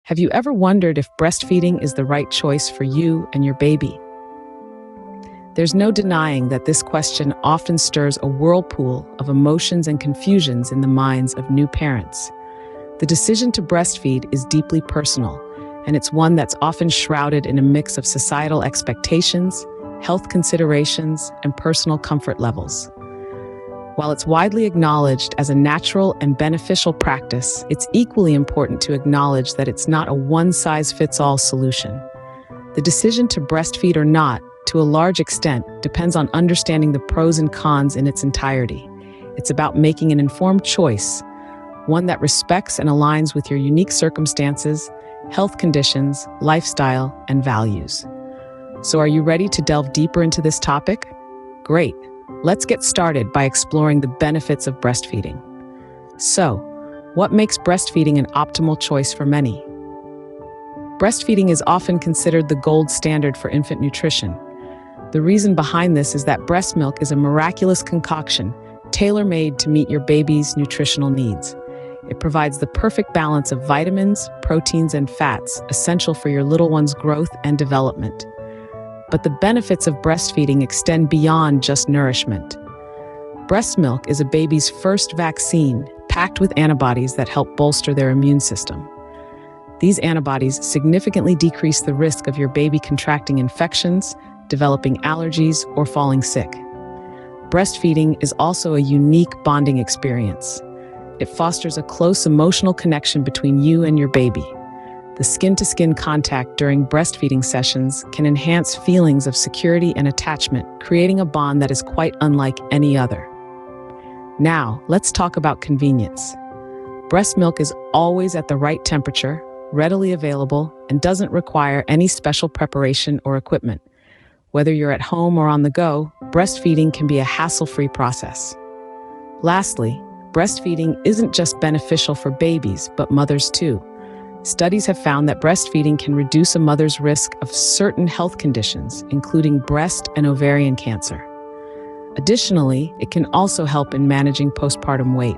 Have you ever wondered if breastfeeding is the right choice for you and your baby? There's no denying that this question often stirs a whirlpool of emotions and confusions in the minds of new parents. The decision to breastfeed is deeply personal, and it's one that's often shrouded in a mix of societal expectations, health considerations, and personal comfort levels. While it's widely acknowledged as a natural and beneficial practice, it's equally important to acknowledge that it's not a one-size-fits-all solution. The decision to breastfeed or not, to a large extent, depends on understanding the pros and cons in its entirety. It's about making an informed choice, one that respects and aligns with your unique circumstances, health conditions, lifestyle, and values. So are you ready to delve deeper into this topic? Great. Let's get started by exploring the benefits of breastfeeding. So, what makes breastfeeding an optimal choice for many? Breastfeeding is often considered the gold standard for infant nutrition. The reason behind this is that breast milk is a miraculous concoction, tailor-made to meet your baby's nutritional needs. It provides the perfect balance of vitamins, proteins, and fats essential for your little one's growth and development. But the benefits of breastfeeding extend beyond just nourishment. Breast milk is a baby's first vaccine, packed with antibodies that help bolster their immune system. These antibodies significantly decrease the risk of your baby contracting infections, developing allergies, or falling sick. Breastfeeding is also a unique bonding experience. It fosters a close emotional connection between you and your baby. The skin-to-skin contact during breastfeeding sessions can enhance feelings of security and attachment, creating a bond that is quite unlike any other. Now, let's talk about convenience. Breast milk is always at the right temperature, readily available, and doesn't require any special preparation or equipment. Whether you're at home or on the go, breastfeeding can be a hassle-free process. Lastly, breastfeeding isn't just beneficial for babies, but mothers too. Studies have found that breastfeeding can reduce a mother's risk of certain health conditions, including breast and ovarian cancer. Additionally, it can also help in managing postpartum weight.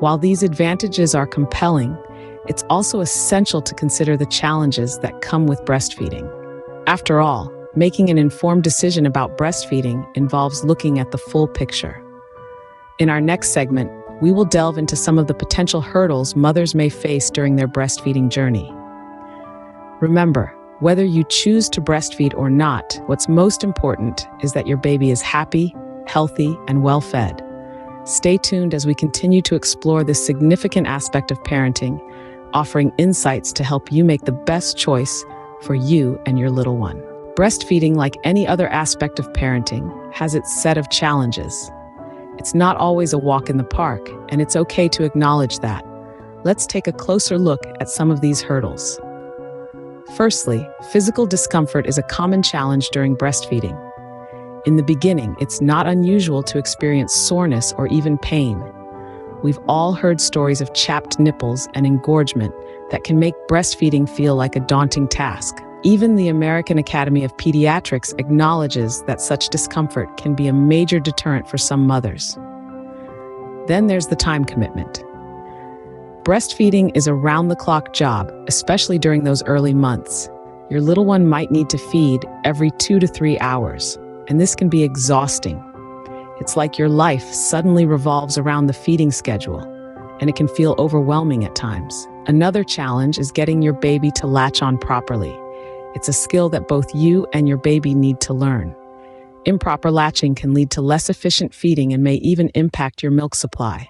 While these advantages are compelling, it's also essential to consider the challenges that come with breastfeeding. After all, making an informed decision about breastfeeding involves looking at the full picture. In our next segment, we will delve into some of the potential hurdles mothers may face during their breastfeeding journey. Remember, whether you choose to breastfeed or not, what's most important is that your baby is happy, healthy, and well-fed. Stay tuned as we continue to explore this significant aspect of parenting, offering insights to help you make the best choice for you and your little one. Breastfeeding, like any other aspect of parenting, has its set of challenges. It's not always a walk in the park, and it's okay to acknowledge that. Let's take a closer look at some of these hurdles. Firstly, physical discomfort is a common challenge during breastfeeding. In the beginning, it's not unusual to experience soreness or even pain. We've all heard stories of chapped nipples and engorgement that can make breastfeeding feel like a daunting task. Even the American Academy of Pediatrics acknowledges that such discomfort can be a major deterrent for some mothers. Then there's the time commitment. Breastfeeding is a round-the-clock job, especially during those early months. Your little one might need to feed every 2 to 3 hours, and this can be exhausting. It's like your life suddenly revolves around the feeding schedule, and it can feel overwhelming at times. Another challenge is getting your baby to latch on properly. It's a skill that both you and your baby need to learn. Improper latching can lead to less efficient feeding and may even impact your milk supply.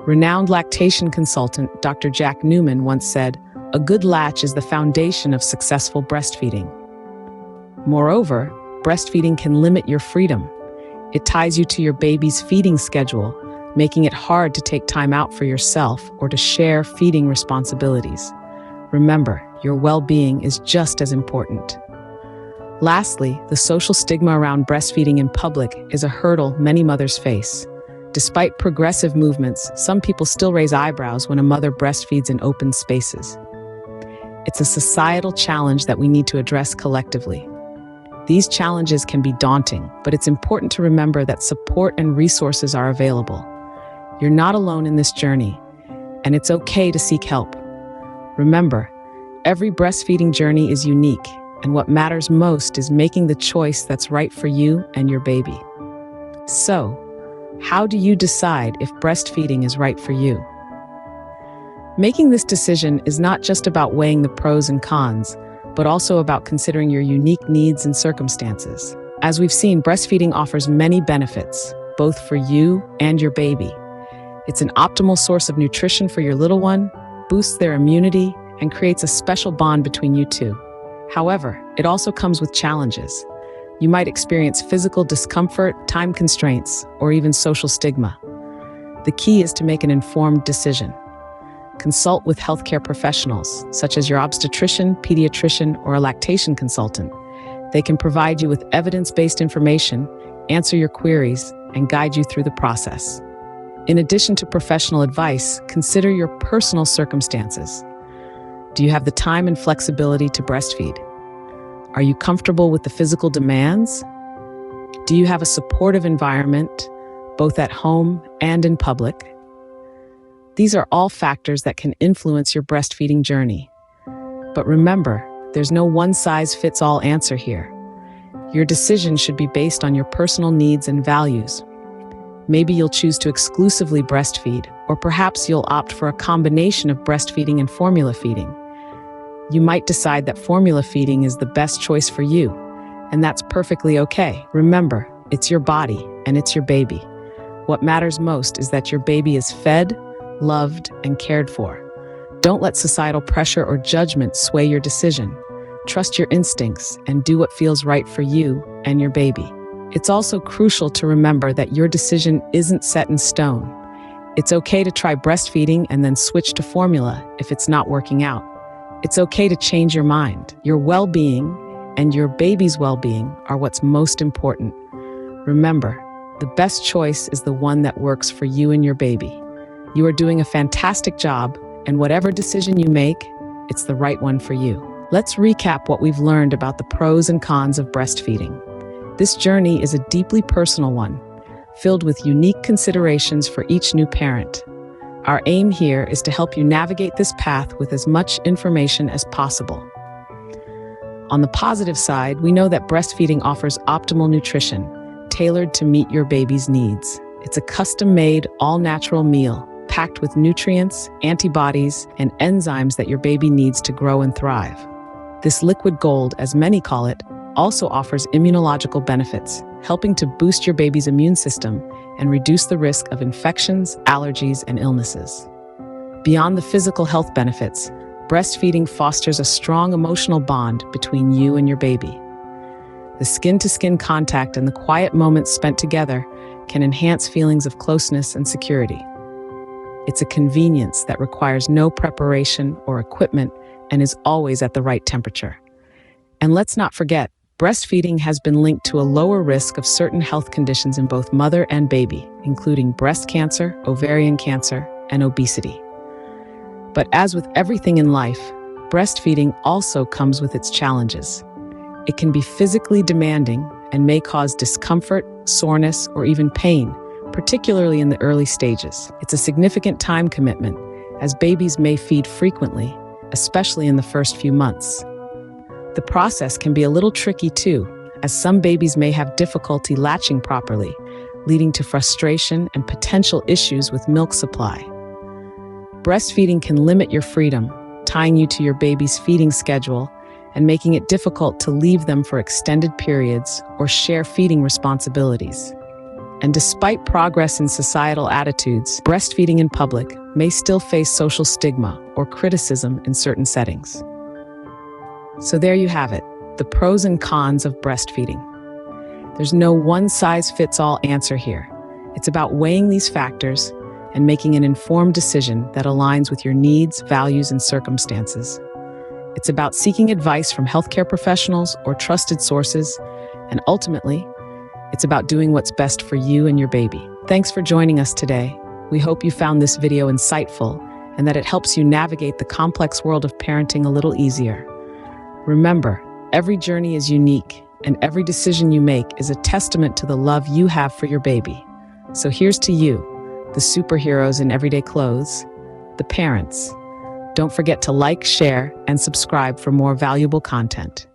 Renowned lactation consultant Dr. Jack Newman once said, "A good latch is the foundation of successful breastfeeding." Moreover, breastfeeding can limit your freedom. It ties you to your baby's feeding schedule, making it hard to take time out for yourself or to share feeding responsibilities. Remember, your well-being is just as important. Lastly, the social stigma around breastfeeding in public is a hurdle many mothers face. Despite progressive movements, some people still raise eyebrows when a mother breastfeeds in open spaces. It's a societal challenge that we need to address collectively. These challenges can be daunting, but it's important to remember that support and resources are available. You're not alone in this journey, and it's okay to seek help. Remember, every breastfeeding journey is unique, and what matters most is making the choice that's right for you and your baby. So, how do you decide if breastfeeding is right for you? Making this decision is not just about weighing the pros and cons, but also about considering your unique needs and circumstances. As we've seen, breastfeeding offers many benefits, both for you and your baby. It's an optimal source of nutrition for your little one, boosts their immunity, and creates a special bond between you two. However, it also comes with challenges. You might experience physical discomfort, time constraints, or even social stigma. The key is to make an informed decision. Consult with healthcare professionals, such as your obstetrician, pediatrician, or a lactation consultant. They can provide you with evidence-based information, answer your queries, and guide you through the process. In addition to professional advice, consider your personal circumstances. Do you have the time and flexibility to breastfeed? Are you comfortable with the physical demands? Do you have a supportive environment, both at home and in public? These are all factors that can influence your breastfeeding journey. But remember, there's no one-size-fits-all answer here. Your decision should be based on your personal needs and values. Maybe you'll choose to exclusively breastfeed, or perhaps you'll opt for a combination of breastfeeding and formula feeding. You might decide that formula feeding is the best choice for you, and that's perfectly okay. Remember, it's your body and it's your baby. What matters most is that your baby is fed, loved, and cared for. Don't let societal pressure or judgment sway your decision. Trust your instincts and do what feels right for you and your baby. It's also crucial to remember that your decision isn't set in stone. It's okay to try breastfeeding and then switch to formula if it's not working out. It's okay to change your mind. Your well-being and your baby's well-being are what's most important. Remember, the best choice is the one that works for you and your baby. You are doing a fantastic job, and whatever decision you make, it's the right one for you. Let's recap what we've learned about the pros and cons of breastfeeding. This journey is a deeply personal one, filled with unique considerations for each new parent. Our aim here is to help you navigate this path with as much information as possible. On the positive side, we know that breastfeeding offers optimal nutrition, tailored to meet your baby's needs. It's a custom-made, all-natural meal, packed with nutrients, antibodies, and enzymes that your baby needs to grow and thrive. This liquid gold, as many call it, also offers immunological benefits, helping to boost your baby's immune system and reduce the risk of infections, allergies, and illnesses. Beyond the physical health benefits, breastfeeding fosters a strong emotional bond between you and your baby. The skin-to-skin contact and the quiet moments spent together can enhance feelings of closeness and security. It's a convenience that requires no preparation or equipment and is always at the right temperature. And let's not forget, breastfeeding has been linked to a lower risk of certain health conditions in both mother and baby, including breast cancer, ovarian cancer, and obesity. But as with everything in life, breastfeeding also comes with its challenges. It can be physically demanding and may cause discomfort, soreness, or even pain, particularly in the early stages. It's a significant time commitment, as babies may feed frequently, especially in the first few months. The process can be a little tricky too, as some babies may have difficulty latching properly, leading to frustration and potential issues with milk supply. Breastfeeding can limit your freedom, tying you to your baby's feeding schedule and making it difficult to leave them for extended periods or share feeding responsibilities. And despite progress in societal attitudes, breastfeeding in public may still face social stigma or criticism in certain settings. So there you have it, the pros and cons of breastfeeding. There's no one-size-fits-all answer here. It's about weighing these factors and making an informed decision that aligns with your needs, values, and circumstances. It's about seeking advice from healthcare professionals or trusted sources, and ultimately, it's about doing what's best for you and your baby. Thanks for joining us today. We hope you found this video insightful and that it helps you navigate the complex world of parenting a little easier. Remember, every journey is unique, and every decision you make is a testament to the love you have for your baby. So here's to you, the superheroes in everyday clothes, the parents. Don't forget to like, share, and subscribe for more valuable content.